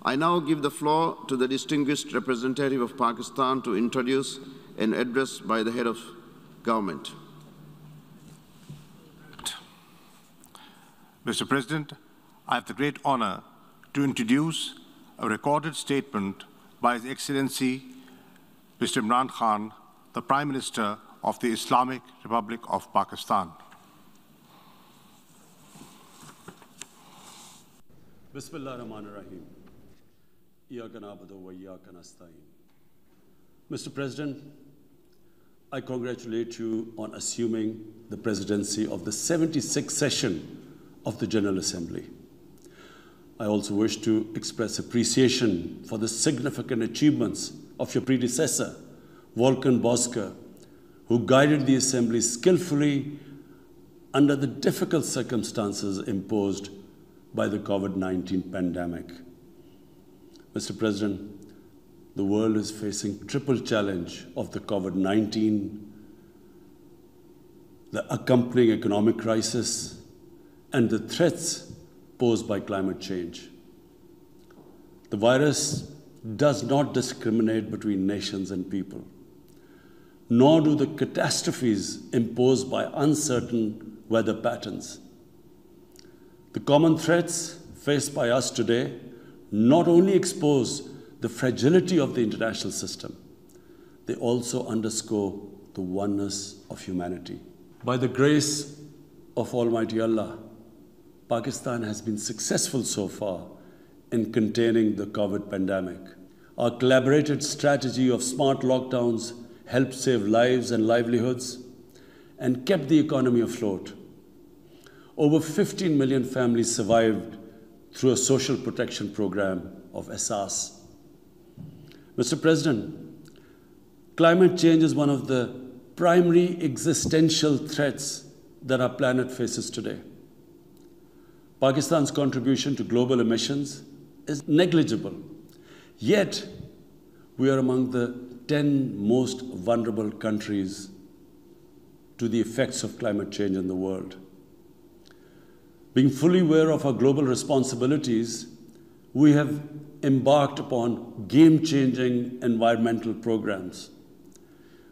I now give the floor to the distinguished representative of Pakistan to introduce an address by the head of government. Mr. President, I have the great honor to introduce a recorded statement by His Excellency Mr. Imran Khan, the Prime Minister of the Islamic Republic of Pakistan. Bismillah ar-Rahman ar-Rahim. Iyaka na'budu wa iyaka nasta'in. Mr. President, I congratulate you on assuming the presidency of the 76th session of the General Assembly. I also wish to express appreciation for the significant achievements of your predecessor, Volkan Bozkır, who guided the Assembly skillfully under the difficult circumstances imposed by the COVID-19 pandemic. Mr. President, the world is facing triple challenge of the COVID-19, the accompanying economic crisis, and the threats posed by climate change. The virus does not discriminate between nations and people, nor do the catastrophes imposed by uncertain weather patterns. The common threats faced by us today not only expose the fragility of the international system, they also underscore the oneness of humanity. By the grace of Almighty Allah, Pakistan has been successful so far in containing the COVID pandemic. Our collaborated strategy of smart lockdowns helped save lives and livelihoods and kept the economy afloat. Over 15 million families survived through a social protection program of Asas. Mr. President, climate change is one of the primary existential threats that our planet faces today. Pakistan's contribution to global emissions is negligible, yet we are among the 10 most vulnerable countries to the effects of climate change in the world. Being fully aware of our global responsibilities, we have embarked upon game-changing environmental programs,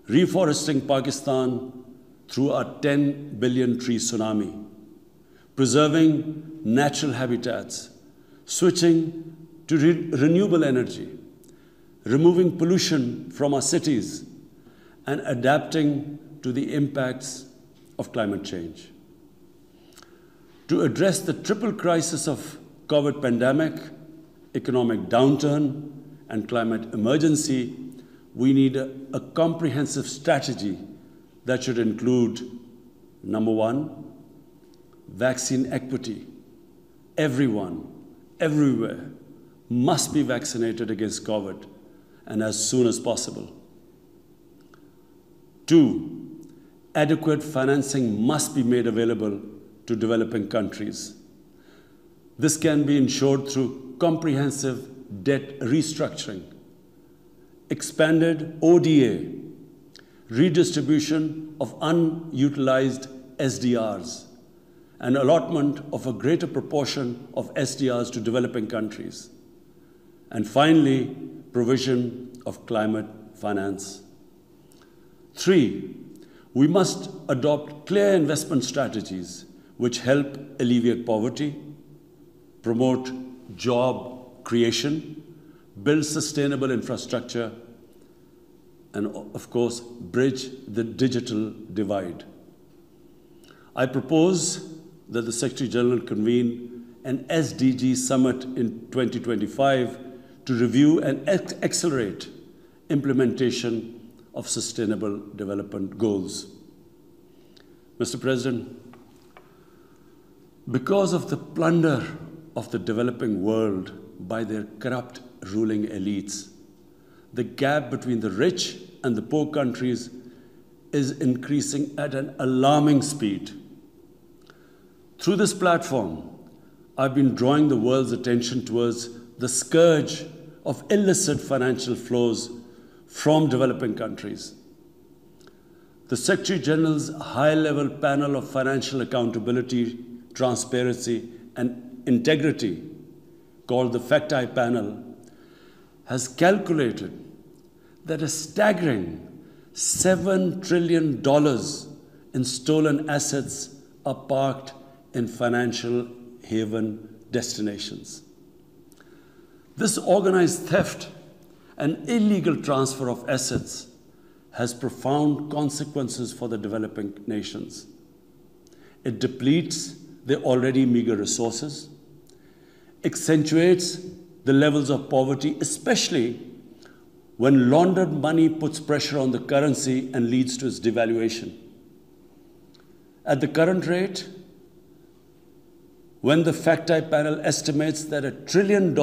reforesting Pakistan through our 10 billion tree tsunami, preserving natural habitats, switching to renewable energy, removing pollution from our cities, and adapting to the impacts of climate change. To address the triple crisis of COVID pandemic, economic downturn, and climate emergency, we need a comprehensive strategy that should include, number one, vaccine equity. Everyone, everywhere, must be vaccinated against COVID, and as soon as possible. Two, adequate financing must be made available to developing countries. This can be ensured through comprehensive debt restructuring, expanded ODA, redistribution of unutilized SDRs, and allotment of a greater proportion of SDRs to developing countries. And finally, provision of climate finance. Three, we must adopt clear investment strategies which help alleviate poverty, promote job creation, build sustainable infrastructure, and of course, bridge the digital divide. I propose that the Secretary General convene an SDG summit in 2025 to review and accelerate implementation of sustainable development goals. Mr. President, because of the plunder of the developing world by their corrupt ruling elites, the gap between the rich and the poor countries is increasing at an alarming speed. Through this platform, I've been drawing the world's attention towards the scourge of illicit financial flows from developing countries. The Secretary General's high-level panel of financial accountability, transparency, and integrity called the Facti Panel, has calculated that a staggering $7 trillion in stolen assets are parked in financial haven destinations. This organized theft and illegal transfer of assets has profound consequences for the developing nations. It depletes their already meager resources, accentuates the levels of poverty, especially when laundered money puts pressure on the currency and leads to its devaluation. At the current rate, when the Facti Panel estimates that $1 trillion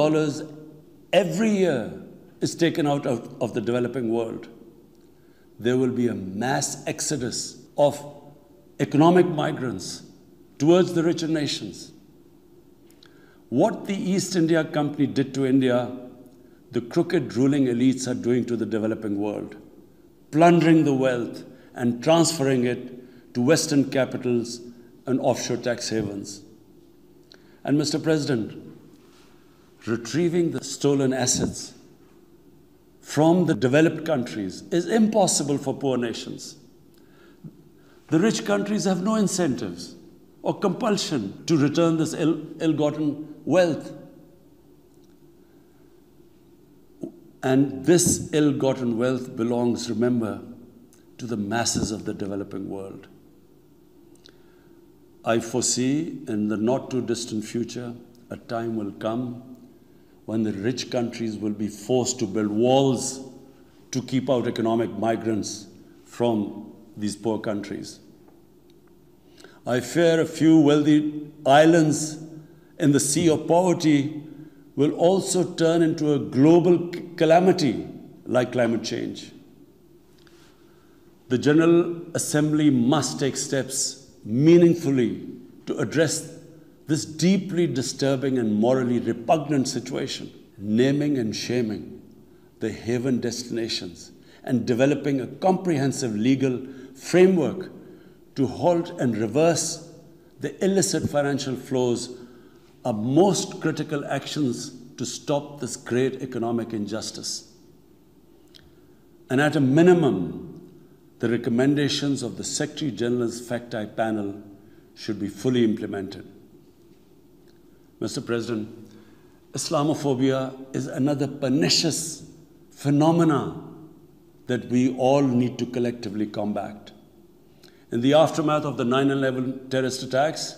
every year is taken out of the developing world, there will be a mass exodus of economic migrants towards the richer nations. What the East India Company did to India, the crooked ruling elites are doing to the developing world, plundering the wealth and transferring it to Western capitals and offshore tax havens. And Mr. President, retrieving the stolen assets from the developed countries is impossible for poor nations. The rich countries have no incentives or compulsion to return this ill-gotten wealth. And this ill-gotten wealth belongs, remember, to the masses of the developing world. I foresee in the not-too-distant future, a time will come when the rich countries will be forced to build walls to keep out economic migrants from these poor countries. I fear a few wealthy islands in the sea of poverty will also turn into a global calamity like climate change. The General Assembly must take steps meaningfully to address this deeply disturbing and morally repugnant situation, naming and shaming the haven destinations and developing a comprehensive legal framework to halt and reverse the illicit financial flows are most critical actions to stop this great economic injustice. And at a minimum, the recommendations of the Secretary General's Facti Panel should be fully implemented. Mr. President, Islamophobia is another pernicious phenomenon that we all need to collectively combat. In the aftermath of the 9/11 terrorist attacks,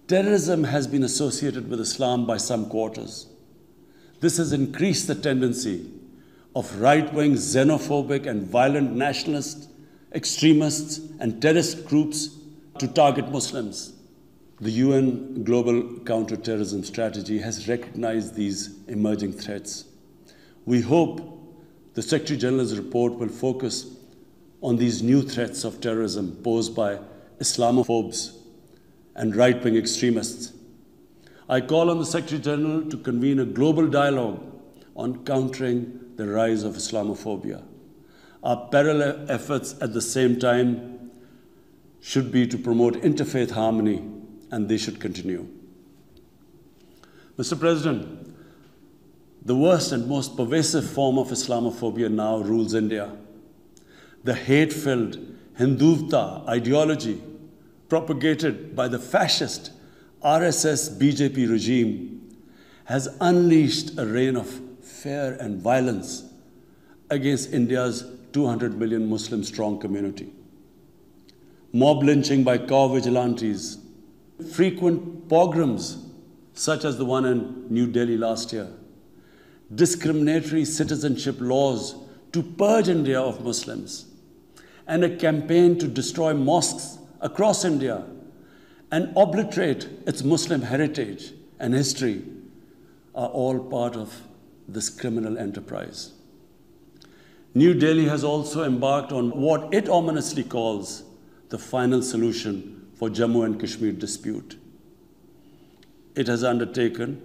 terrorism has been associated with Islam by some quarters. This has increased the tendency of right-wing, xenophobic, and violent nationalists, extremists, and terrorist groups to target Muslims. The UN Global Counterterrorism Strategy has recognized these emerging threats. We hope the Secretary General's report will focus on these new threats of terrorism posed by Islamophobes and right-wing extremists. I call on the Secretary General to convene a global dialogue on countering the rise of Islamophobia. Our parallel efforts at the same time should be to promote interfaith harmony, and they should continue. Mr. President, the worst and most pervasive form of Islamophobia now rules India. The hate-filled Hindutva ideology propagated by the fascist RSS-BJP regime has unleashed a reign of fear and violence against India's 200 million Muslim-strong community. Mob lynching by cow vigilantes, frequent pogroms such as the one in New Delhi last year, discriminatory citizenship laws to purge India of Muslims, and a campaign to destroy mosques across India and obliterate its Muslim heritage and history are all part of this criminal enterprise. New Delhi has also embarked on what it ominously calls the final solution for Jammu and Kashmir dispute. It has undertaken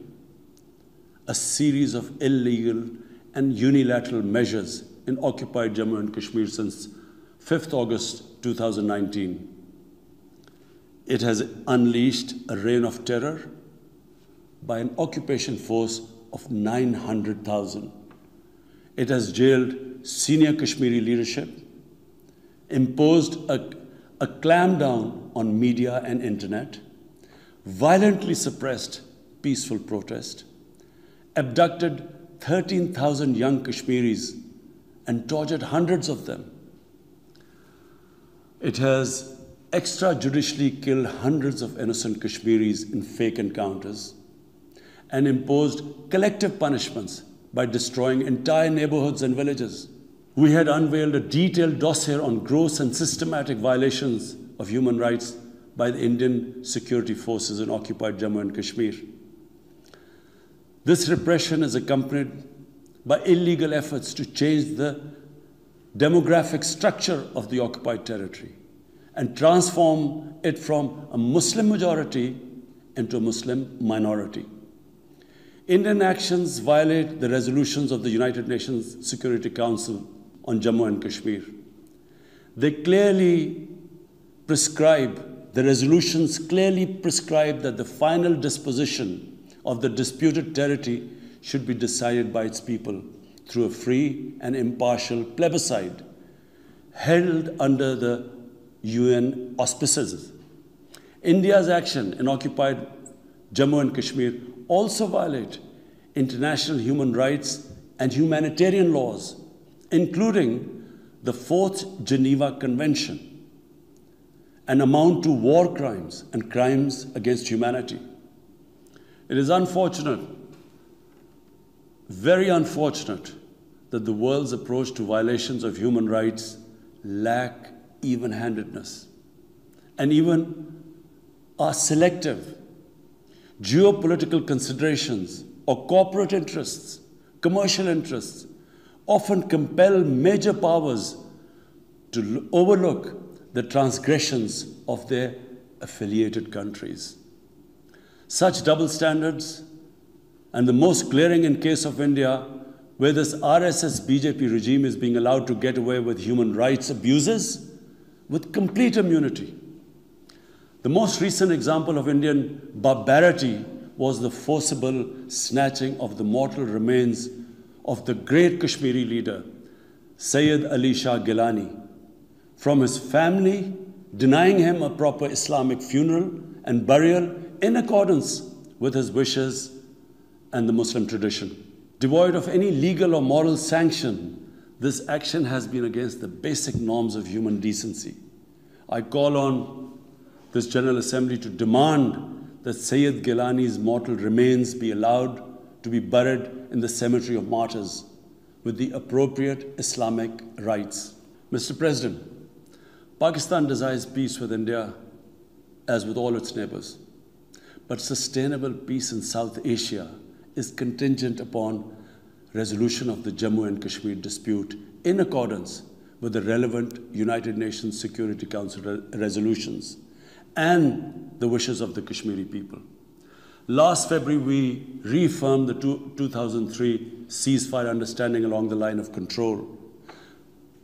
a series of illegal and unilateral measures in occupied Jammu and Kashmir since 5th August 2019. It has unleashed a reign of terror, by an occupation force of 900,000. It has jailed senior Kashmiri leadership, imposed a clampdown on media and internet, violently suppressed peaceful protest, abducted 13,000 young Kashmiris and tortured hundreds of them. It has extrajudicially killed hundreds of innocent Kashmiris in fake encounters and imposed collective punishments by destroying entire neighborhoods and villages. We had unveiled a detailed dossier on gross and systematic violations of human rights by the Indian security forces in occupied Jammu and Kashmir. This repression is accompanied by illegal efforts to change the demographic structure of the occupied territory and transform it from a Muslim majority into a Muslim minority. Indian actions violate the resolutions of the United Nations Security Council on Jammu and Kashmir. They clearly prescribe, the resolutions clearly prescribe that the final disposition of the disputed territory should be decided by its people through a free and impartial plebiscite held under the UN auspices. India's action in occupied Jammu and Kashmir also violate international human rights and humanitarian laws, including the 4th Geneva Convention, and amount to war crimes and crimes against humanity. It is unfortunate, very unfortunate, that the world's approach to violations of human rights lack even-handedness and even are selective. Geopolitical considerations or corporate interests, commercial interests, often compel major powers to overlook the transgressions of their affiliated countries. Such double standards, and the most glaring in case of India, where this RSS-BJP regime is being allowed to get away with human rights abuses with complete immunity. The most recent example of Indian barbarity was the forcible snatching of the mortal remains of the great Kashmiri leader, Sayyid Ali Shah Gilani, from his family, denying him a proper Islamic funeral and burial in accordance with his wishes and the Muslim tradition. Devoid of any legal or moral sanction, this action has been against the basic norms of human decency. I call on this General Assembly to demand that Sayyid Gilani's mortal remains be allowed to be buried in the cemetery of martyrs with the appropriate Islamic rites. Mr. President, Pakistan desires peace with India as with all its neighbors. But sustainable peace in South Asia is contingent upon resolution of the Jammu and Kashmir dispute in accordance with the relevant United Nations Security Council resolutions and the wishes of the Kashmiri people. Last February, we reaffirmed the 2003 ceasefire understanding along the line of control.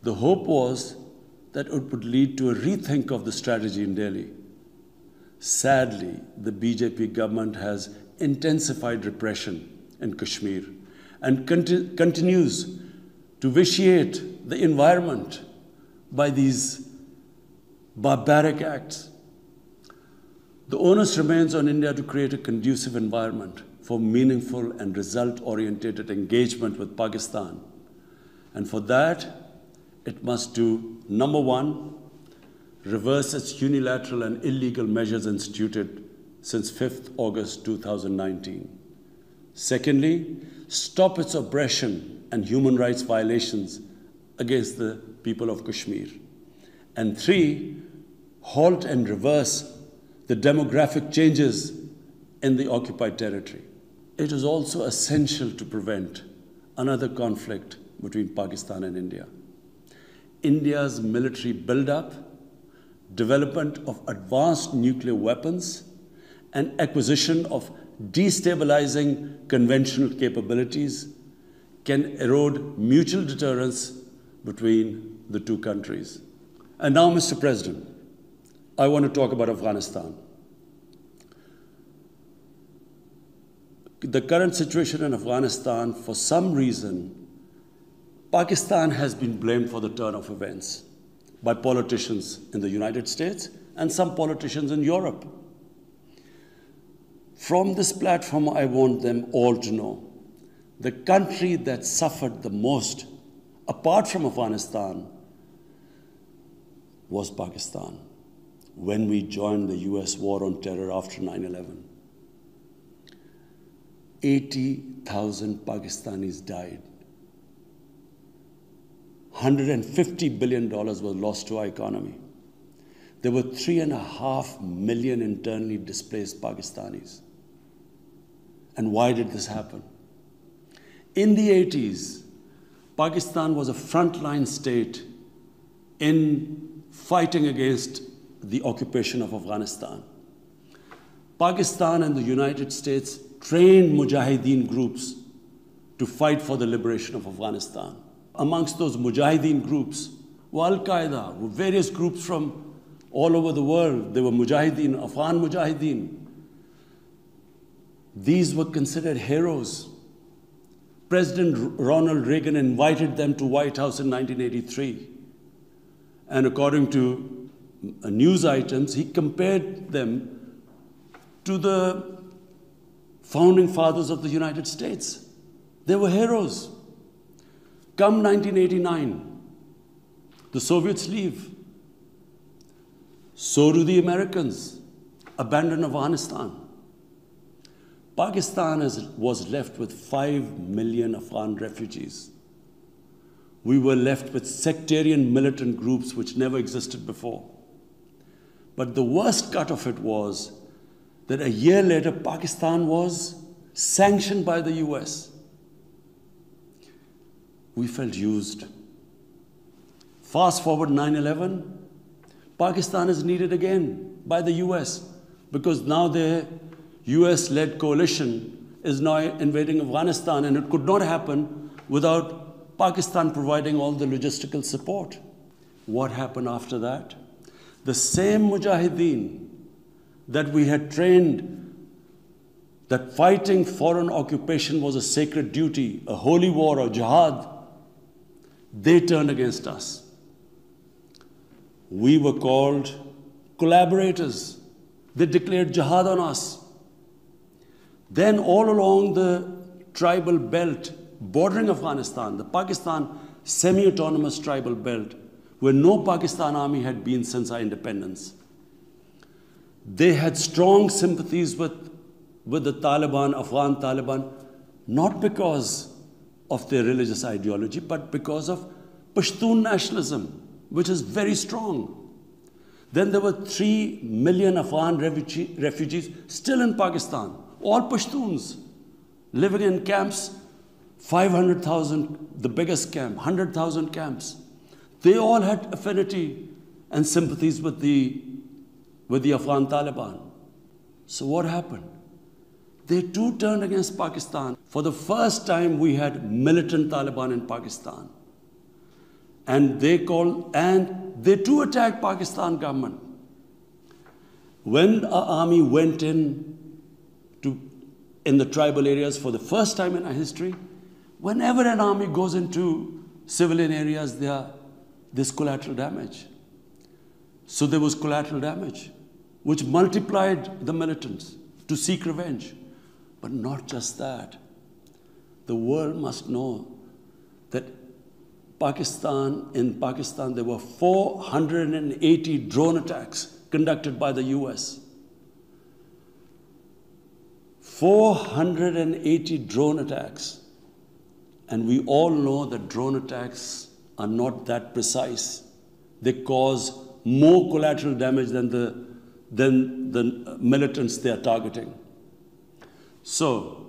The hope was that it would lead to a rethink of the strategy in Delhi. Sadly, the BJP government has intensified repression in Kashmir and continues to vitiate the environment by these barbaric acts. The onus remains on India to create a conducive environment for meaningful and result-oriented engagement with Pakistan. And for that, it must do, number one, reverse its unilateral and illegal measures instituted since 5th August 2019. Secondly, stop its oppression and human rights violations against the people of Kashmir. And three, halt and reverse the demographic changes in the occupied territory. It is also essential to prevent another conflict between Pakistan and India. India's military buildup, development of advanced nuclear weapons, and acquisition of destabilizing conventional capabilities can erode mutual deterrence between the two countries. And now, Mr. President, I want to talk about Afghanistan. the current situation in Afghanistan, for some reason, Pakistan has been blamed for the turn of events by politicians in the United States and some politicians in Europe. From this platform, I want them all to know the country that suffered the most, apart from Afghanistan, was Pakistan when we joined the US war on terror after 9/11. 80,000 Pakistanis died. $150 billion was lost to our economy. There were 3.5 million internally displaced Pakistanis. And why did this happen? In the 80s, Pakistan was a frontline state in fighting against the occupation of Afghanistan. Pakistan and the United States trained mujahideen groups to fight for the liberation of Afghanistan. Amongst those mujahideen groups were Al-Qaeda, were various groups from all over the world. They were mujahideen, Afghan mujahideen. These were considered heroes. President Ronald Reagan invited them to White House in 1983. And according to news items, he compared them to the founding fathers of the United States. They were heroes. Come 1989, the Soviets leave. So do the Americans, abandon Afghanistan. Pakistan was left with 5 million Afghan refugees. We were left with sectarian militant groups which never existed before. But the worst cut of it was that a year later, Pakistan was sanctioned by the US. We felt used. Fast forward 9/11, Pakistan is needed again by the US because now their US-led coalition is now invading Afghanistan, and it could not happen without Pakistan providing all the logistical support. What happened after that? The same mujahideen that we had trained that fighting foreign occupation was a sacred duty, a holy war or jihad, they turned against us. We were called collaborators. They declared jihad on us. Then all along the tribal belt bordering Afghanistan, the Pakistan semi-autonomous tribal belt, where no Pakistan army had been since our independence, they had strong sympathies with the Taliban, Afghan Taliban, not because of their religious ideology, but because of Pashtun nationalism, which is very strong. Then there were 3 million Afghan refugees still in Pakistan, all Pashtuns, living in camps, 500,000, the biggest camp, 100,000 camps. They all had affinity and sympathies with the Afghan Taliban. So what happened? They too turned against Pakistan. For the first time, we had militant Taliban in Pakistan. And they too attacked Pakistan government. When our army went in the tribal areas for the first time in our history, whenever an army goes into civilian areas, there's collateral damage. So there was collateral damage, which multiplied the militants to seek revenge. But not just that. The world must know that in Pakistan, there were 480 drone attacks conducted by the US. 480 drone attacks. And we all know that drone attacks are not that precise. They cause more collateral damage than the militants they are targeting. So,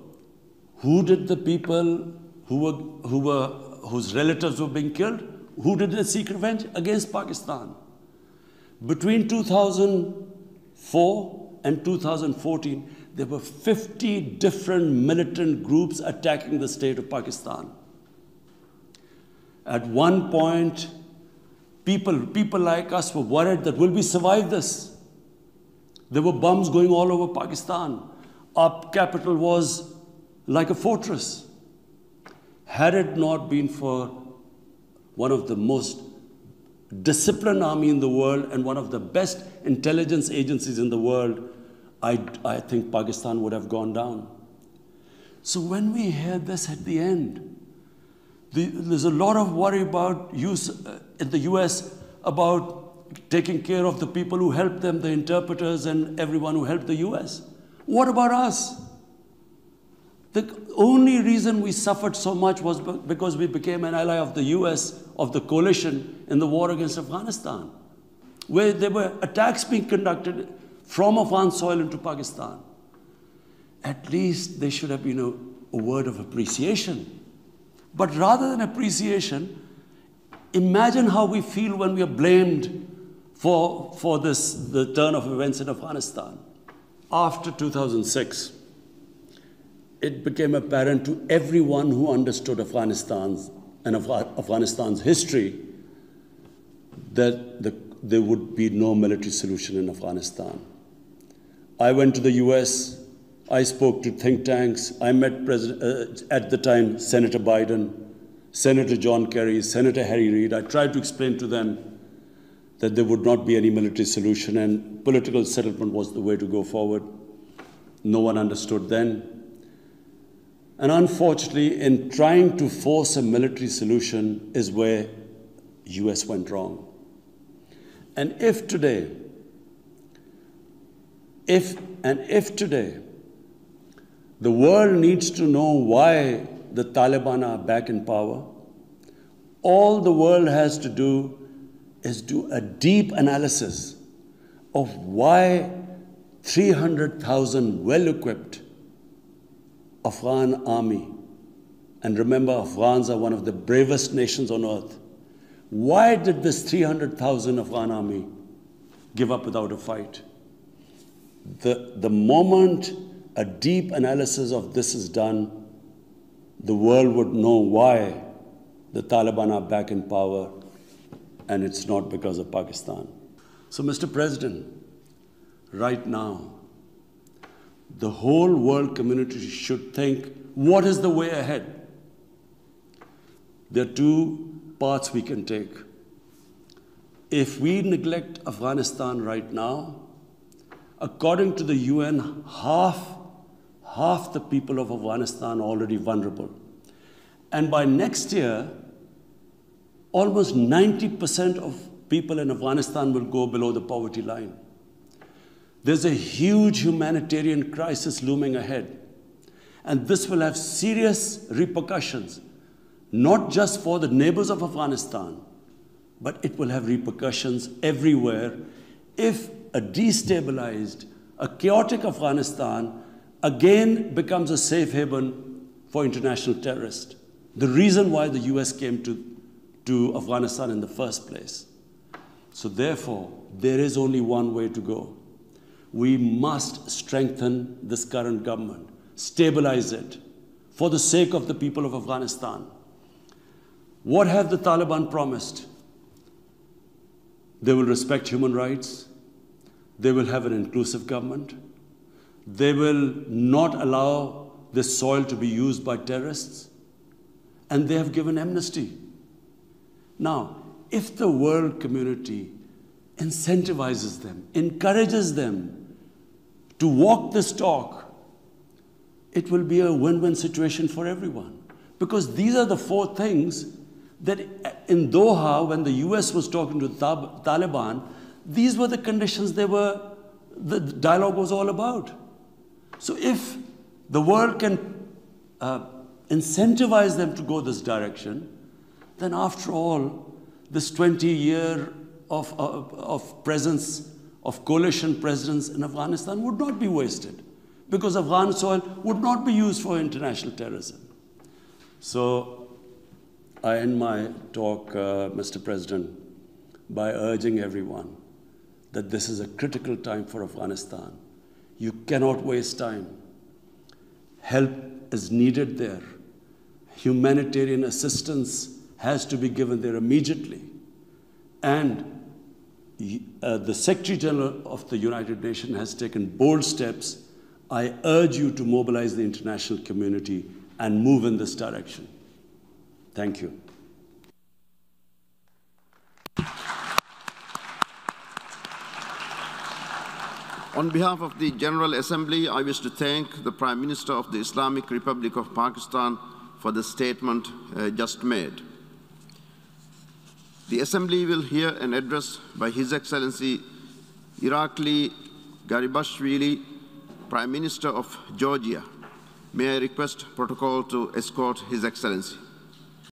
who did the people whose relatives were being killed? Who did they seek revenge? Against Pakistan. Between 2004 and 2014, there were 50 different militant groups attacking the state of Pakistan. At one point, people like us were worried that will we survive this? There were bombs going all over Pakistan. Our capital was like a fortress. Had it not been for one of the most disciplined army in the world and one of the best intelligence agencies in the world, I think Pakistan would have gone down. So when we hear this at the end, there's a lot of worry about in the US about taking care of the people who helped them, the interpreters and everyone who helped the US. What about us? The only reason we suffered so much was because we became an ally of the US, of the coalition in the war against Afghanistan, where there were attacks being conducted from Afghan soil into Pakistan. At least there should have been a word of appreciation. But rather than appreciation, imagine how we feel when we are blamed for the turn of events in Afghanistan. After 2006, it became apparent to everyone who understood Afghanistan's history that there would be no military solution in Afghanistan. I went to the US, I spoke to think tanks, I met at the time Senator Biden, Senator John Kerry, Senator Harry Reid. I tried to explain to them that there would not be any military solution and political settlement was the way to go forward. No one understood then. And unfortunately, in trying to force a military solution is where US went wrong. And if today, the world needs to know why the Taliban are back in power, all the world has to do is do a deep analysis of why 300,000 well-equipped Afghan army, and remember, Afghans are one of the bravest nations on earth. Why did this 300,000 Afghan army give up without a fight? The moment a deep analysis of this is done, the world would know why the Taliban are back in power, and it's not because of Pakistan. So, Mr. President, right now, the whole world community should think, what is the way ahead? There are two paths we can take. If we neglect Afghanistan right now, according to the UN, half the people of Afghanistan are already vulnerable. And by next year, almost 90% of people in Afghanistan will go below the poverty line. There's a huge humanitarian crisis looming ahead. And this will have serious repercussions, not just for the neighbors of Afghanistan, but it will have repercussions everywhere if a destabilized, a chaotic Afghanistan again becomes a safe haven for international terrorists. The reason why the US came to Afghanistan in the first place. So therefore, there is only one way to go. We must strengthen this current government, stabilize it, for the sake of the people of Afghanistan. What have the Taliban promised? They will respect human rights. They will have an inclusive government. They will not allow this soil to be used by terrorists. And they have given amnesty. Now, if the world community incentivizes them, encourages them to walk this talk, it will be a win-win situation for everyone. Because these are the four things that in Doha, when the US was talking to the Taliban, these were the conditions the dialogue was all about. So if the world can incentivize them to go this direction, then after all, this 20-year of presence, of coalition presence in Afghanistan would not be wasted, because Afghan soil would not be used for international terrorism. So I end my talk, Mr. President, by urging everyone that this is a critical time for Afghanistan. You cannot waste time. Help is needed there. Humanitarian assistance has to be given there immediately. And the Secretary General of the United Nations has taken bold steps I urge you to mobilize the international community and move in this direction. Thank you. On behalf of the General Assembly, I wish to thank the Prime Minister of the Islamic Republic of Pakistan for the statement just made. The Assembly will hear an address by His Excellency Irakli Garibashvili, Prime Minister of Georgia. May I request protocol to escort His Excellency.